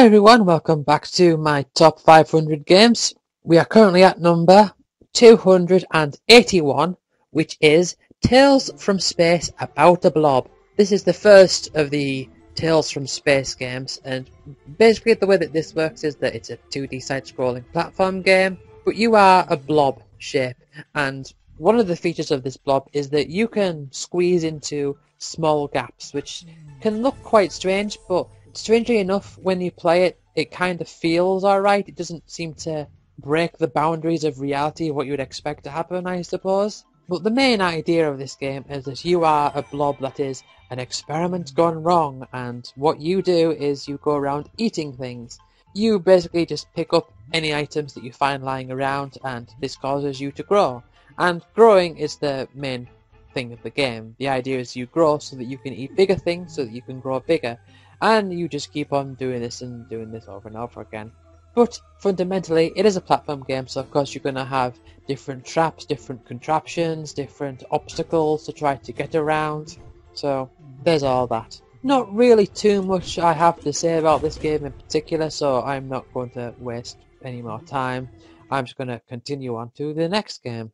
Hi everyone, welcome back to my top 500 games. We are currently at number 281, which is Tales from Space About a Blob. This is the first of the Tales from Space games, and basically the way that this works is that it's a 2D side-scrolling platform game, but you are a blob shape, and one of the features of this blob is that you can squeeze into small gaps, which can look quite strange, but strangely enough, when you play it, it kind of feels alright. It doesn't seem to break the boundaries of reality of what you would expect to happen, I suppose. But the main idea of this game is that you are a blob that is an experiment gone wrong, and what you do is you go around eating things. You basically just pick up any items that you find lying around, and this causes you to grow. And growing is the main thing of the game. The idea is you grow so that you can eat bigger things, so that you can grow bigger. And you just keep on doing this and doing this over and over again. But fundamentally, it is a platform game, so of course you're going to have different traps, different contraptions, different obstacles to try to get around. So there's all that. Not really too much I have to say about this game in particular, so I'm not going to waste any more time. I'm just going to continue on to the next game.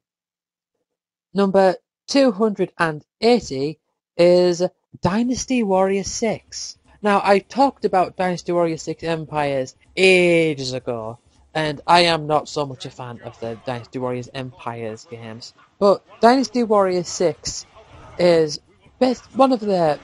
Number 280 is Dynasty Warriors 6. Now, I talked about Dynasty Warriors 6 Empires ages ago, and I am not so much a fan of the Dynasty Warriors Empires games. But Dynasty Warriors 6 is one of the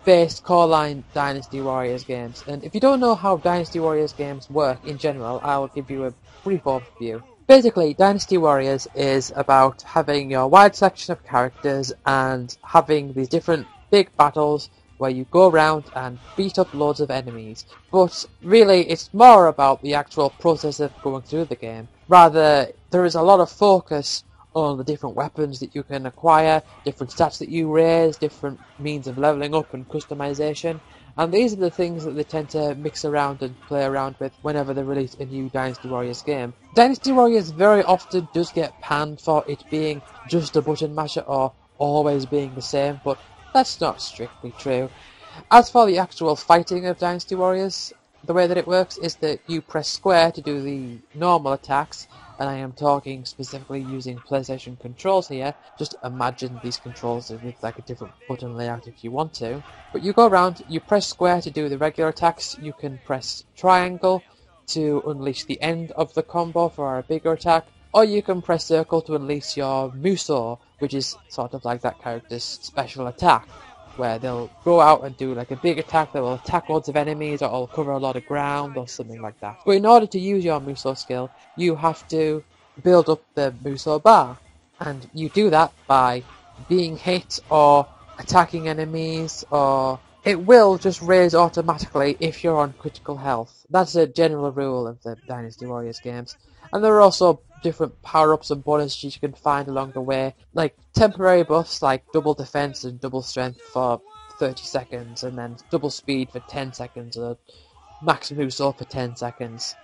best core-line Dynasty Warriors games, and if you don't know how Dynasty Warriors games work in general, I will give you a brief overview. Basically, Dynasty Warriors is about having your wide selection of characters and having these different big battles where you go around and beat up loads of enemies. But really, it's more about the actual process of going through the game. Rather, there is a lot of focus on the different weapons that you can acquire, different stats that you raise, different means of leveling up and customization. And these are the things that they tend to mix around and play around with whenever they release a new Dynasty Warriors game. Dynasty Warriors very often does get panned for it being just a button masher or always being the same, but that's not strictly true. As for the actual fighting of Dynasty Warriors, the way that it works is that you press square to do the normal attacks, and I am talking specifically using PlayStation controls here. Just imagine these controls with like a different button layout if you want to. But you go around, you press square to do the regular attacks, you can press triangle to unleash the end of the combo for a bigger attack, or you can press circle to unleash your Muso, which is sort of like that character's special attack, where they'll go out and do like a big attack that will attack loads of enemies, or it'll cover a lot of ground, or something like that. But in order to use your Muso skill, you have to build up the Muso bar, and you do that by being hit or attacking enemies, or it will just raise automatically if you're on critical health. That's a general rule of the Dynasty Warriors games. And there are also different power-ups and bonuses you can find along the way, like temporary buffs like double defense and double strength for 30 seconds, and then double speed for 10 seconds, or max Muso for 10 seconds,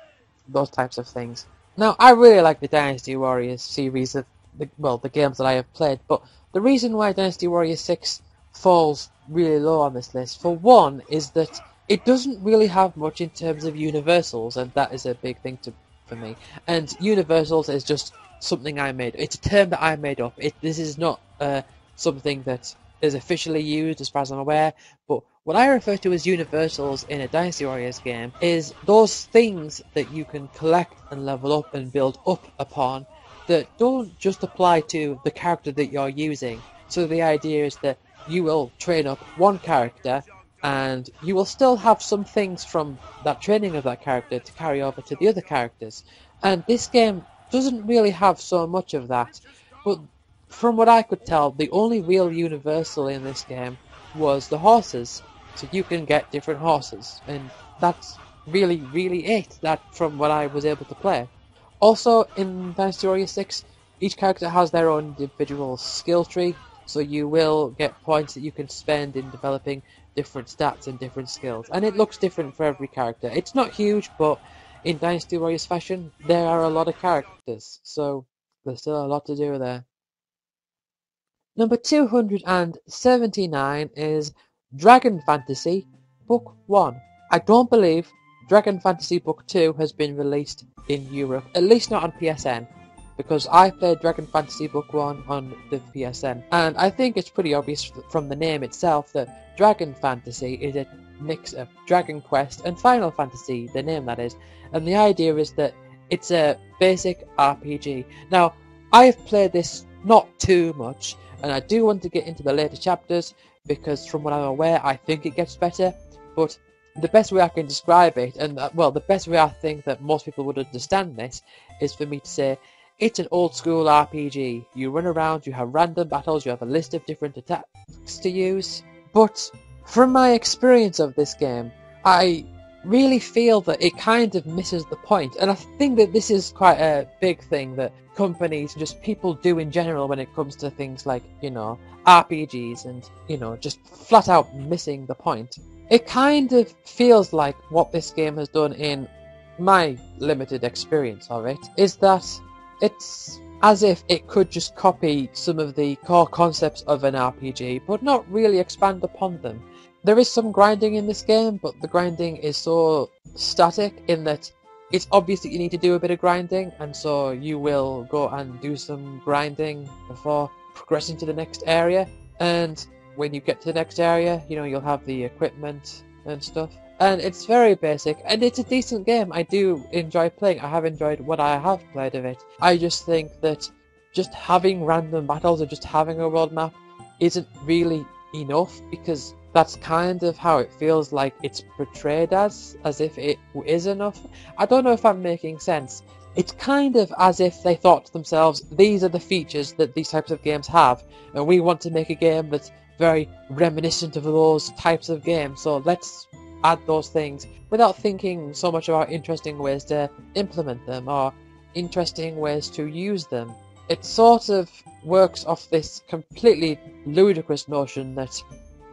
those types of things. Now, I really like the Dynasty Warriors series of the games that I have played, but the reason why Dynasty Warriors 6 falls really low on this list, for one, is that it doesn't really have much in terms of universals, and that is a big thing for me. And universals is just something I made. It's a term that I made up. This is not something that is officially used as far as I'm aware, but what I refer to as universals in a Dynasty Warriors game is those things that you can collect and level up and build up upon that don't just apply to the character that you're using. So the idea is that you will train up one character, and you will still have some things from that training of that character to carry over to the other characters. And this game doesn't really have so much of that. But from what I could tell, the only real universal in this game was the horses. So you can get different horses, and that's really, really it, that from what I was able to play. Also, in Dynasty Warriors 6, each character has their own individual skill tree, so you will get points that you can spend in developing different stats and different skills. And it looks different for every character. It's not huge, but in Dynasty Warriors fashion, there are a lot of characters, so there's still a lot to do there. Number 279 is Dragon Fantasy Book 1. I don't believe Dragon Fantasy Book 2 has been released in Europe, at least not on PSN, because I played Dragon Fantasy Book 1 on the PSN, and I think it's pretty obvious from the name itself that Dragon Fantasy is a mix of Dragon Quest and Final Fantasy, the name that is, and the idea is that it's a basic RPG. Now, I've played this not too much, and I do want to get into the later chapters, because from what I'm aware, I think it gets better, but the best way I can describe it, and well, the best way I think that most people would understand this, is for me to say, it's an old school RPG. You run around, you have random battles, you have a list of different attacks to use, but from my experience of this game, I really feel that it kind of misses the point, and I think that this is quite a big thing that companies, just people do in general when it comes to things like, RPGs and, just flat out missing the point. It kind of feels like what this game has done in my limited experience of it, is that it's as if it could just copy some of the core concepts of an RPG, but not really expand upon them. There is some grinding in this game, but the grinding is so static in that it's obvious that you need to do a bit of grinding, and so you will go and do some grinding before progressing to the next area, and when you get to the next area, you'll have the equipment and stuff. And it's very basic, and it's a decent game. I do enjoy playing. I have enjoyed what I have played of it. I just think that just having random battles or just having a world map isn't really enough, because that's kind of how it feels like it's portrayed as if it is enough. I don't know if I'm making sense. It's kind of as if they thought to themselves, these are the features that these types of games have, and we want to make a game that's very reminiscent of those types of games, so let's add those things without thinking so much about interesting ways to implement them or interesting ways to use them. It sort of works off this completely ludicrous notion that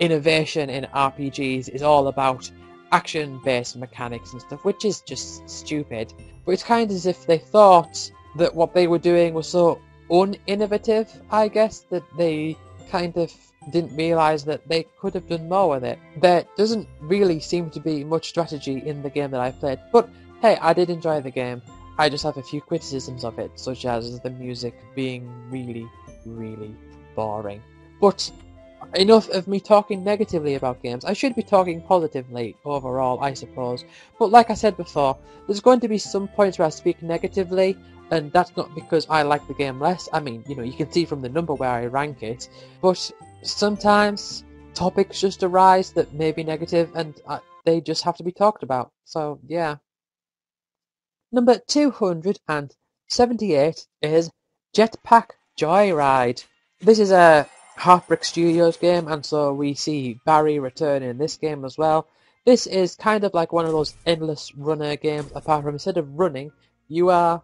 innovation in RPGs is all about action-based mechanics and stuff, which is just stupid. But it's kind of as if they thought that what they were doing was so uninnovative, I guess, that they kind of didn't realise that they could have done more with it. There doesn't really seem to be much strategy in the game that I played, but hey, I did enjoy the game. I just have a few criticisms of it, such as the music being really, really boring. But enough of me talking negatively about games. I should be talking positively overall, I suppose. But like I said before, there's going to be some points where I speak negatively, and that's not because I like the game less. I mean, you can see from the number where I rank it, but sometimes topics just arise that may be negative, and they just have to be talked about. So, yeah. Number 278 is Jetpack Joyride. This is a Heartbreak Studios game, and so we see Barry return in this game as well. This is kind of like one of those endless runner games, apart from instead of running, you are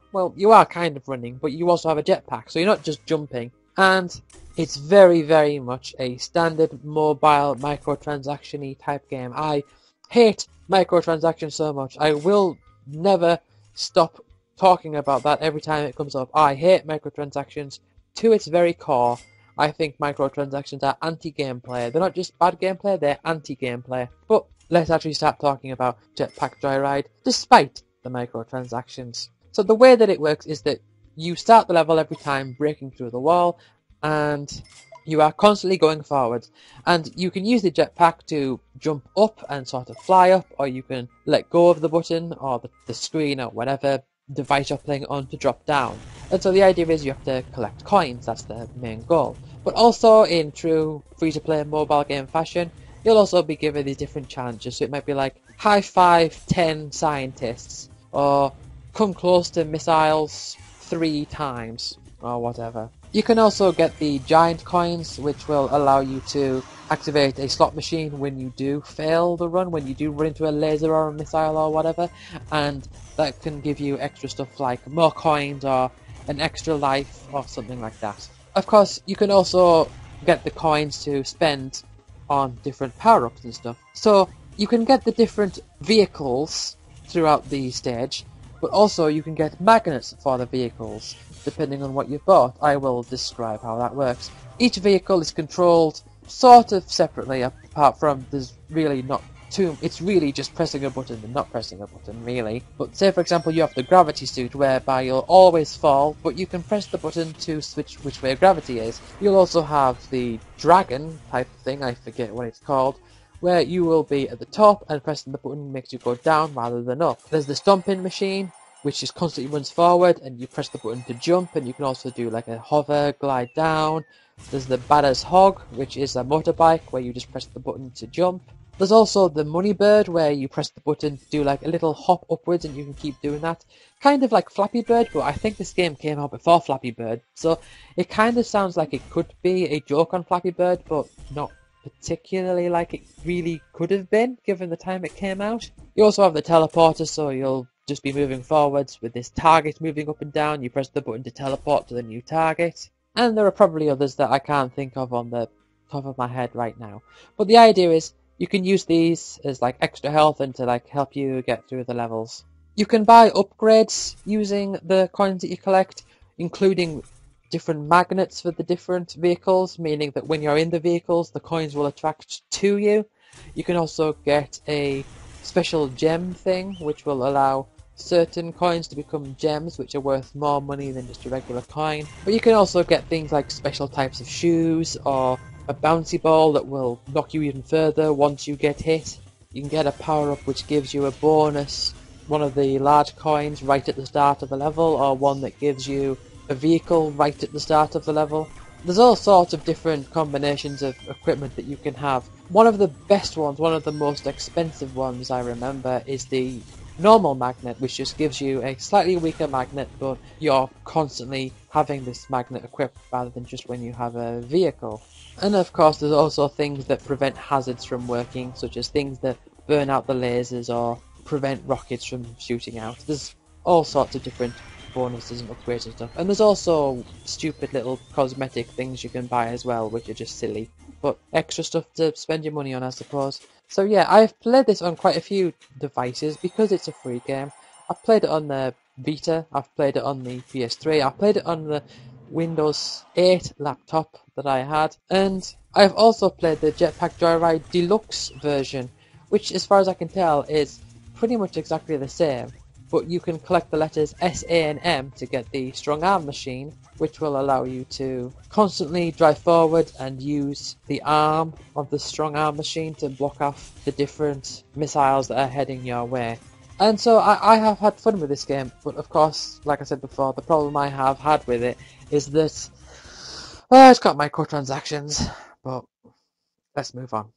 kind of running, but you also have a jetpack, so you're not just jumping. And it's very, very much a standard mobile microtransaction-y type game. I hate microtransactions so much. I will never stop talking about that every time it comes up. I hate microtransactions to its very core. I think microtransactions are anti-gameplay. They're not just bad gameplay, they're anti-gameplay. But let's actually start talking about Jetpack Joyride, despite the microtransactions. So the way that it works is that you start the level every time breaking through the wall, and you are constantly going forwards. And you can use the jetpack to jump up and sort of fly up, or you can let go of the button or the screen or whatever device you're playing on to drop down. And so the idea is you have to collect coins, that's the main goal. But also in true free-to-play mobile game fashion, you'll also be given these different challenges. So it might be like, high five 10 scientists, or come close to missiles 3 times, or whatever. You can also get the giant coins, which will allow you to activate a slot machine when you do fail the run, when you do run into a laser or a missile or whatever, and that can give you extra stuff like more coins or an extra life or something like that. Of course, you can also get the coins to spend on different power-ups and stuff. So you can get the different vehicles throughout the stage, but also you can get magnets for the vehicles, depending on what you've bought. I will describe how that works. Each vehicle is controlled sort of separately, apart from there's really not it's really just pressing a button and not pressing a button, really. But say, for example, you have the gravity suit, whereby you'll always fall, but you can press the button to switch which way gravity is. You'll also have the dragon type thing, I forget what it's called, where you will be at the top, and pressing the button makes you go down rather than up. There's the stomping machine, which just constantly runs forward, and you press the button to jump, and you can also do like a hover, glide down. There's the Badass Hog, which is a motorbike, where you just press the button to jump. There's also the Money Bird, where you press the button to do like a little hop upwards, and you can keep doing that. Kind of like Flappy Bird, but I think this game came out before Flappy Bird, so it kind of sounds like it could be a joke on Flappy Bird, but not particularly like it really could have been, given the time it came out. You also have the teleporter, so you'll just be moving forwards with this target moving up and down. You press the button to teleport to the new target. And there are probably others that I can't think of on the top of my head right now. But the idea is you can use these as like extra health and to like help you get through the levels. You can buy upgrades using the coins that you collect, including different magnets for the different vehicles, meaning that when you're in the vehicles, the coins will attract to you. You can also get a special gem thing, which will allow certain coins to become gems, which are worth more money than just a regular coin. But you can also get things like special types of shoes, or a bouncy ball that will knock you even further once you get hit. You can get a power-up which gives you a bonus, one of the large coins right at the start of the level, or one that gives you a vehicle right at the start of the level. There's all sorts of different combinations of equipment that you can have. One of the best ones, one of the most expensive ones I remember, is the normal magnet, which just gives you a slightly weaker magnet, but you're constantly having this magnet equipped rather than just when you have a vehicle. And of course there's also things that prevent hazards from working, such as things that burn out the lasers or prevent rockets from shooting out. There's all sorts of different bonuses and upgrades and stuff. And there's also stupid little cosmetic things you can buy as well, which are just silly, but extra stuff to spend your money on, I suppose. So yeah, I've played this on quite a few devices because it's a free game. I've played it on the Vita, I've played it on the PS3, I've played it on the Windows 8 laptop that I had, and I've also played the Jetpack Joyride Deluxe version, which as far as I can tell is pretty much exactly the same, but you can collect the letters S, A and M to get the strong arm machine, which will allow you to constantly drive forward and use the arm of the strong arm machine to block off the different missiles that are heading your way. And so I have had fun with this game, but of course, like I said before, the problem I have had with it is that, well, it's got microtransactions, but let's move on.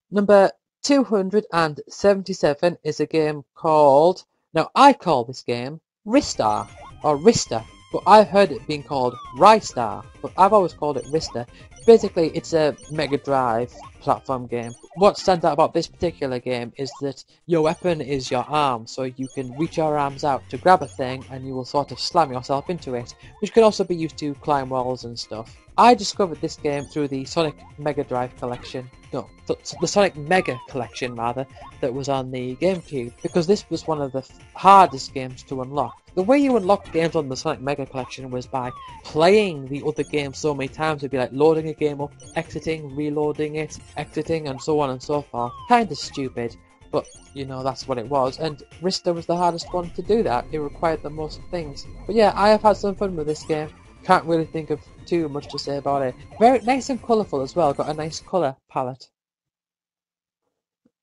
Number 277 is a game called, now I call this game Ristar, or Ristar, but I've heard it being called Ristar, but I've always called it Ristar. Basically, it's a Mega Drive platform game. What stands out about this particular game is that your weapon is your arm, so you can reach your arms out to grab a thing and you will sort of slam yourself into it, which can also be used to climb walls and stuff. I discovered this game through the Sonic Mega Drive collection, no, the Sonic Mega collection rather, that was on the GameCube, because this was one of the hardest games to unlock. The way you unlock games on the Sonic Mega collection was by playing the other games so many times. It'd be like loading a game up, exiting, reloading it, exiting, and so on and so forth. Kinda stupid, but you know, that's what it was. And Ristar was the hardest one to do that. It required the most things. But yeah, I have had some fun with this game. Can't really think of too much to say about it. Very nice and colourful as well, got a nice colour palette.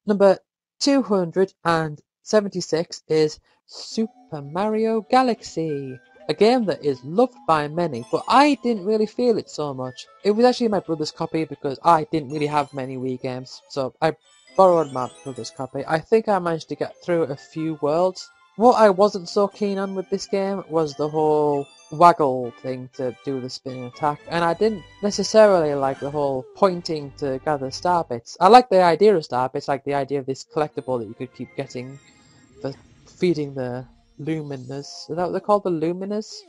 Number 276 is Super Mario Galaxy, a game that is loved by many, but I didn't really feel it so much. It was actually my brother's copy because I didn't really have many Wii games, so I borrowed my brother's copy. I think I managed to get through a few worlds. What I wasn't so keen on with this game was the whole waggle thing to do the spinning attack, and I didn't necessarily like the whole pointing to gather star bits. I like the idea of star bits, like the idea of this collectible that you could keep getting for feeding the luminas. Is that what they're called, the luminas?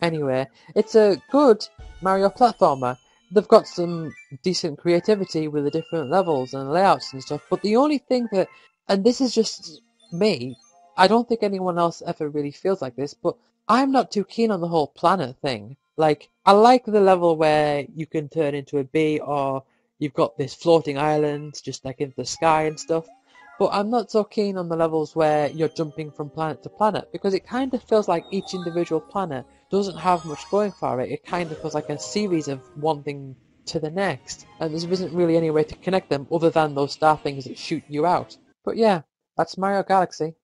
Anyway, it's a good Mario platformer. They've got some decent creativity with the different levels and layouts and stuff, but the only thing that, and this is just me, I don't think anyone else ever really feels like this, but I'm not too keen on the whole planet thing. Like, I like the level where you can turn into a bee, or you've got this floating island just like in the sky and stuff, But I'm not so keen on the levels where you're jumping from planet to planet, because it kind of feels like each individual planet doesn't have much going for it. It kind of feels like a series of one thing to the next, and there isn't really any way to connect them other than those star things that shoot you out. But yeah, that's Mario Galaxy.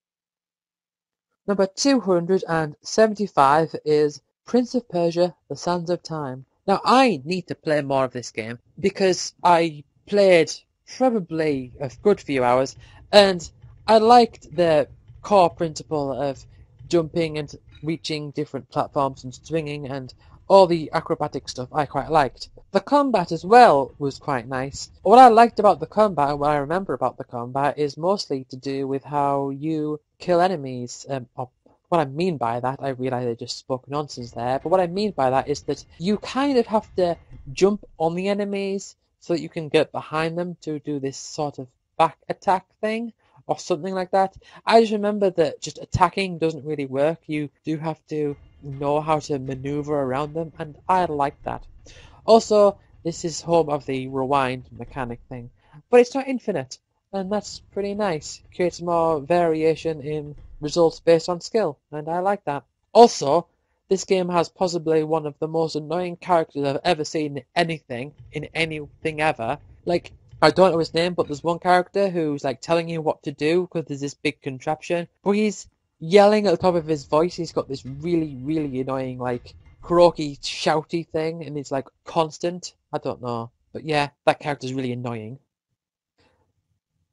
Number 275 is Prince of Persia: The Sands of Time. Now, I need to play more of this game because I played probably a good few hours, and I liked the core principle of jumping and reaching different platforms and swinging and all the acrobatic stuff I quite liked. The combat as well was quite nice. What I liked about the combat and what I remember about the combat is mostly to do with how you kill enemies. Or what I mean by that, I realise I just spoke nonsense there, but what I mean by that is that you kind of have to jump on the enemies so that you can get behind them to do this sort of back attack thing or something like that. I just remember that just attacking doesn't really work. You do have to know how to maneuver around them, and I like that. Also, this is home of the rewind mechanic thing, but it's not infinite, and that's pretty nice. It creates more variation in results based on skill, and I like that. Also, this game has possibly one of the most annoying characters I've ever seen in anything ever. Like, I don't know his name, but there's one character who's like telling you what to do because there's this big contraption, but he's yelling at the top of his voice. He's got this really, really annoying, like, croaky, shouty thing, and it's like constant. I don't know. But yeah, that character's really annoying.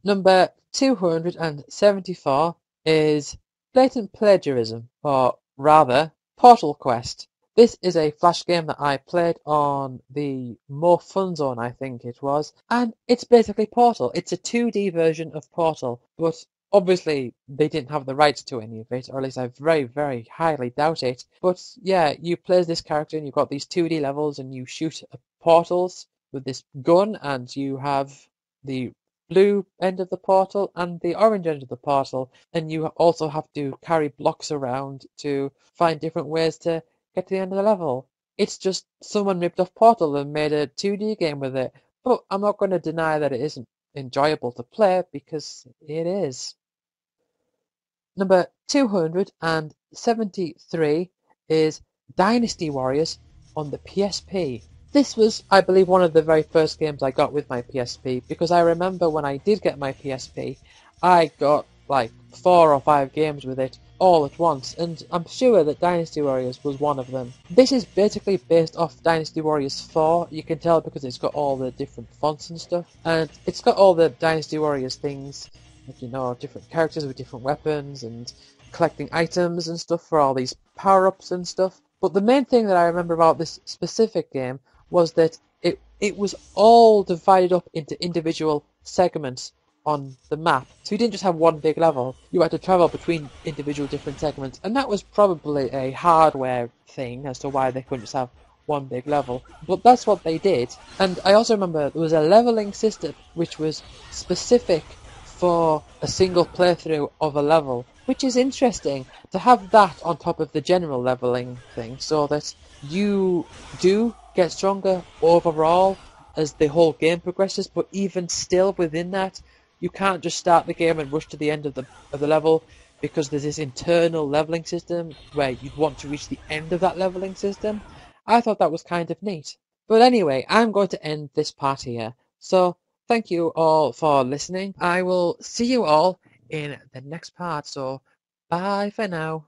Number 274 is Blatant Plagiarism, or rather, Portal Quest. This is a Flash game that I played on the More Fun Zone, I think it was, and it's basically Portal. It's a 2D version of Portal, but obviously they didn't have the rights to any of it, or at least I very, very highly doubt it. But yeah, you play as this character and you've got these 2D levels and you shoot portals with this gun, and you have the blue end of the portal and the orange end of the portal, and you also have to carry blocks around to find different ways to get to the end of the level. It's just someone ripped off Portal and made a 2D game with it, but I'm not going to deny that it isn't enjoyable to play because it is. Number 273 is Dynasty Warriors on the PSP. This was, I believe, one of the very first games I got with my PSP, because I remember when I did get my PSP, I got like 4 or 5 games with it all at once, and I'm sure that Dynasty Warriors was one of them. This is basically based off Dynasty Warriors 4, you can tell because it's got all the different fonts and stuff, and it's got all the Dynasty Warriors things, like, you know, different characters with different weapons, and collecting items and stuff for all these power-ups and stuff. But the main thing that I remember about this specific game was that it was all divided up into individual segments on the map. So you didn't just have one big level, you had to travel between individual different segments, and that was probably a hardware thing as to why they couldn't just have one big level. But that's what they did. And I also remember there was a leveling system which was specific for a single playthrough of a level, which is interesting to have that on top of the general leveling thing, so that you do get stronger overall as the whole game progresses, but even still within that, you can't just start the game and rush to the end of the level, because there's this internal leveling system where you'd want to reach the end of that leveling system. I thought that was kind of neat. But anyway, I'm going to end this part here. So thank you all for listening. I will see you all in the next part. So bye for now.